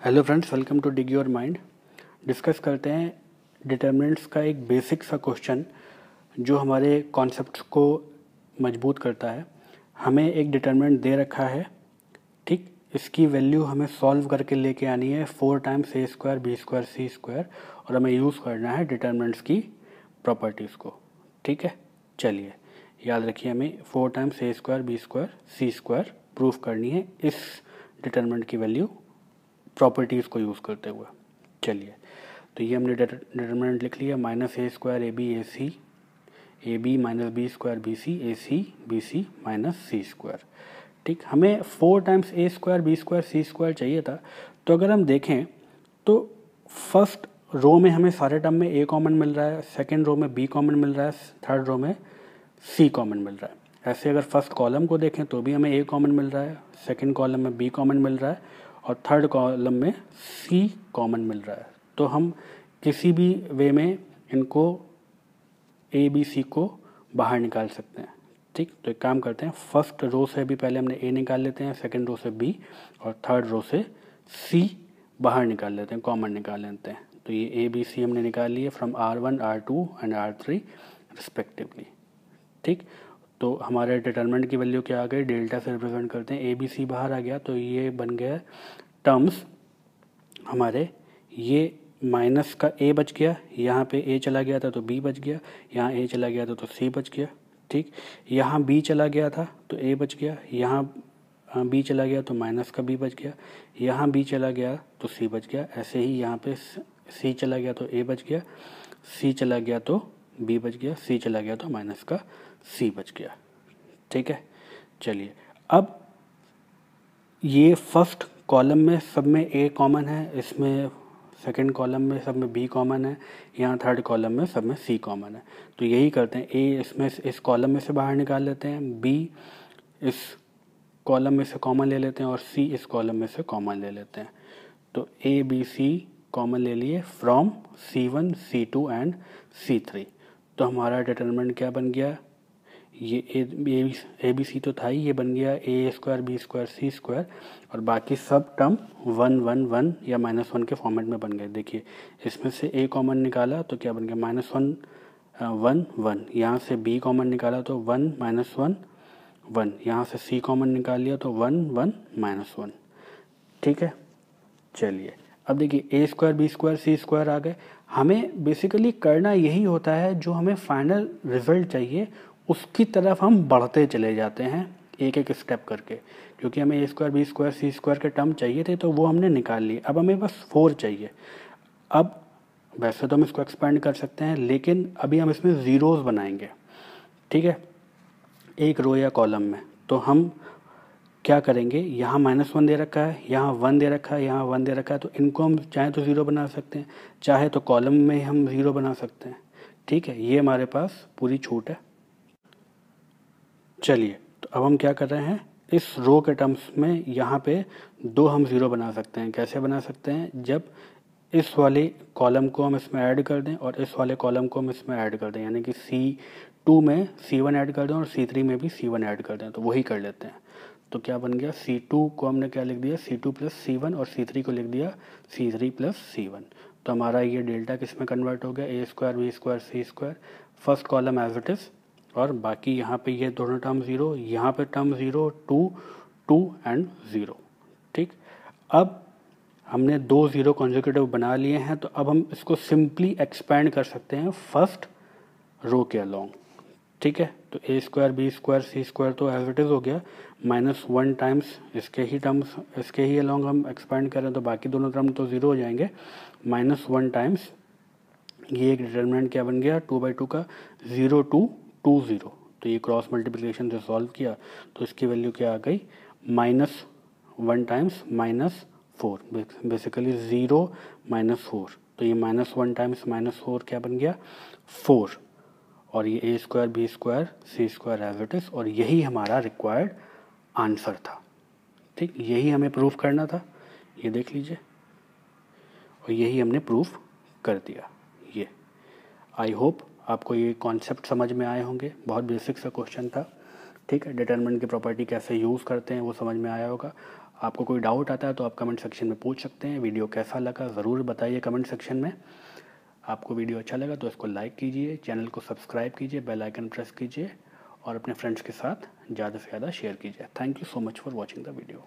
Hello friends, welcome to dig your mind. Discuss करते हैं determinants का एक बेसिक सा क्वेश्चन जो हमारे कॉन्सेप्ट्स को मजबूत करता है। हमें एक डिटर्मिनेंट दे रखा है, ठीक। इसकी वैल्यू हमें सॉल्व करके लेके आनी है 4 times a square B square C square, और हमें यूज़ करना है डिटर्मिनेंट्स की प्रॉपर्टीज़ को, ठीक है। चलिए याद रखिए, हमें 4 times a square B square C square proof करनी है इस डिटर्मिनेंट की वैल्यू प्रॉपर्टीज़ को यूज़ करते हुए। चलिए, तो ये हमने डिटर्मिनेंट लिख लिया, minus a square a b minus b square b c minus c square, ठीक। हमें 4 times a square B square C square चाहिए था। तो अगर हम देखें तो फर्स्ट रो में हमें सारे टर्म में ए कॉमन मिल रहा है, सेकेंड रो में बी कॉमन मिल रहा है, थर्ड रो में सी कॉमन मिल रहा है। ऐसे अगर फर्स्ट कॉलम को देखें तो भी हमें ए कॉमन मिल रहा है, सेकेंड कॉलम में बी कॉमन मिल रहा है और थर्ड कॉलम में सी कॉमन मिल रहा है। तो हम किसी भी वे में इनको ए बी सी को बाहर निकाल सकते हैं, ठीक। तो एक काम करते हैं, फर्स्ट रो से भी पहले हमने ए निकाल लेते हैं, सेकेंड रो से बी और थर्ड रो से सी बाहर निकाल लेते हैं, कॉमन निकाल लेते हैं। तो ये ए बी सी हमने निकाल लिए from R1 R2 and R3 respectively, ठीक। तो हमारे डिटर्मिनेंट की वैल्यू क्या आ गई, डेल्टा से रिप्रेजेंट करते हैं, ए बी सी बाहर आ गया तो ये बन गया टर्म्स हमारे, ये माइनस का ए बच गया, यहाँ पे ए चला गया था तो बी बच गया, यहाँ ए चला गया था तो सी बच गया, ठीक। यहाँ बी चला गया था तो ए बच गया, यहाँ बी चला गया तो माइनस का बी बच गया, यहाँ बी चला गया तो सी बच गया। ऐसे ही यहाँ पे सी चला गया तो ए बच गया, सी चला गया तो बी बच गया, सी चला गया तो माइनस का सी बच गया, ठीक है। चलिए, अब ये फर्स्ट कॉलम में सब में ए कॉमन है, इसमें सेकंड कॉलम में सब में बी कॉमन है, यहाँ थर्ड कॉलम में सब में सी कॉमन है। तो यही करते हैं, ए इसमें इस कॉलम में से बाहर निकाल लेते हैं, बी इस कॉलम में से कॉमन ले लेते हैं और सी इस कॉलम में से कॉमन ले लेते हैं। तो ए बी सी कॉमन ले लिए from C1 C2 and C3। तो हमारा डिटर्मिनेंट क्या बन गया, ये ए बी सी तो था ही, ये बन गया A square B square C square और बाकी सब टर्म 1 1 1 या -1 के फॉर्मेट में बन गए। देखिए, इसमें से ए कॉमन निकाला तो क्या बन गया, -1 1 1, यहाँ से बी कॉमन निकाला तो 1 -1 1, यहाँ से सी कॉमन निकाल लिया तो 1 1 -1, ठीक है। चलिए, अब देखिए ए स्क्वायर बी स्क्वायर सी स्क्वायर आ गए। हमें बेसिकली करना यही होता है, जो हमें फाइनल रिजल्ट चाहिए उसकी तरफ हम बढ़ते चले जाते हैं एक एक स्टेप करके, क्योंकि हमें ए स्क्वायर बी स्क्वायर सी स्क्वायर के टर्म चाहिए थे तो वो हमने निकाल लिए। अब हमें बस 4 चाहिए। अब वैसे तो हम इसको एक्सपेंड कर सकते हैं, लेकिन अभी हम इसमें ज़ीरोज़ बनाएंगे, ठीक है, एक रो या कॉलम में। तो हम क्या करेंगे, यहाँ -1 दे रखा है, यहाँ 1 दे रखा है, यहाँ 1 दे रखा है, तो इनको हम चाहे तो ज़ीरो बना सकते हैं, चाहे तो कॉलम में हम ज़ीरो बना सकते हैं, ठीक है। ये हमारे पास पूरी छूट है। चलिए, तो अब हम क्या कर रहे हैं, इस रो के टर्म्स में यहाँ पे 2 हम ज़ीरो बना सकते हैं। कैसे बना सकते हैं, जब इस वाले कॉलम को हम इसमें ऐड कर दें और इस वाले कॉलम को हम इसमें ऐड कर दें, यानी कि C2 में C1 ऐड कर दें और C3 में भी C1 ऐड कर दें। तो वही कर लेते हैं। तो क्या बन गया, C2 को हमने क्या लिख दिया, C2 प्लस C1, और C3 को लिख दिया C3 प्लस C1। तो हमारा ये डेल्टा किस में कन्वर्ट हो गया, A square B square C square, first column as it is, और बाकी यहाँ पे ये दोनों टर्म ज़ीरो, यहाँ पे टर्म ज़ीरो, 2 2 एंड 0, ठीक। अब हमने 2 ज़ीरो कॉन्जिक्यूटिव बना लिए हैं, तो अब हम इसको सिंपली एक्सपेंड कर सकते हैं फर्स्ट रो के अलोंग, ठीक है। तो ए स्क्वायर बी स्क्वायर सी स्क्वायर तो एज इट इज़ हो गया, -1 टाइम्स इसके ही टर्म्स, इसके ही अलोंग हम एक्सपेंड करें तो बाकी दोनों टर्म तो ज़ीरो हो जाएंगे। -1 टाइम्स ये एक डिटर्मिनेंट क्या बन गया, 2/2 का, 0 2 2 0। तो ये क्रॉस मल्टीप्लिकेशन से सॉल्व किया तो इसकी वैल्यू क्या आ गई, -1 टाइम्स -4, बेसिकली 0 -4। तो ये -1 टाइम्स -4 क्या बन गया, 4, और ये A square B square C square as it is, और यही हमारा रिक्वायर्ड आंसर था, ठीक। यही हमें प्रूफ करना था, ये देख लीजिए, और यही हमने प्रूफ कर दिया। ये आई होप आपको ये कॉन्सेप्ट समझ में आए होंगे। बहुत बेसिक सा क्वेश्चन था, ठीक है। डिटरमिनेंट की प्रॉपर्टी कैसे यूज़ करते हैं वो समझ में आया होगा। आपको कोई डाउट आता है तो आप कमेंट सेक्शन में पूछ सकते हैं। वीडियो कैसा लगा ज़रूर बताइए कमेंट सेक्शन में। आपको वीडियो अच्छा लगा तो इसको लाइक कीजिए, चैनल को सब्सक्राइब कीजिए, बेल आइकन प्रेस कीजिए और अपने फ्रेंड्स के साथ ज़्यादा से ज़्यादा शेयर कीजिए। Thank you so much for watching the video.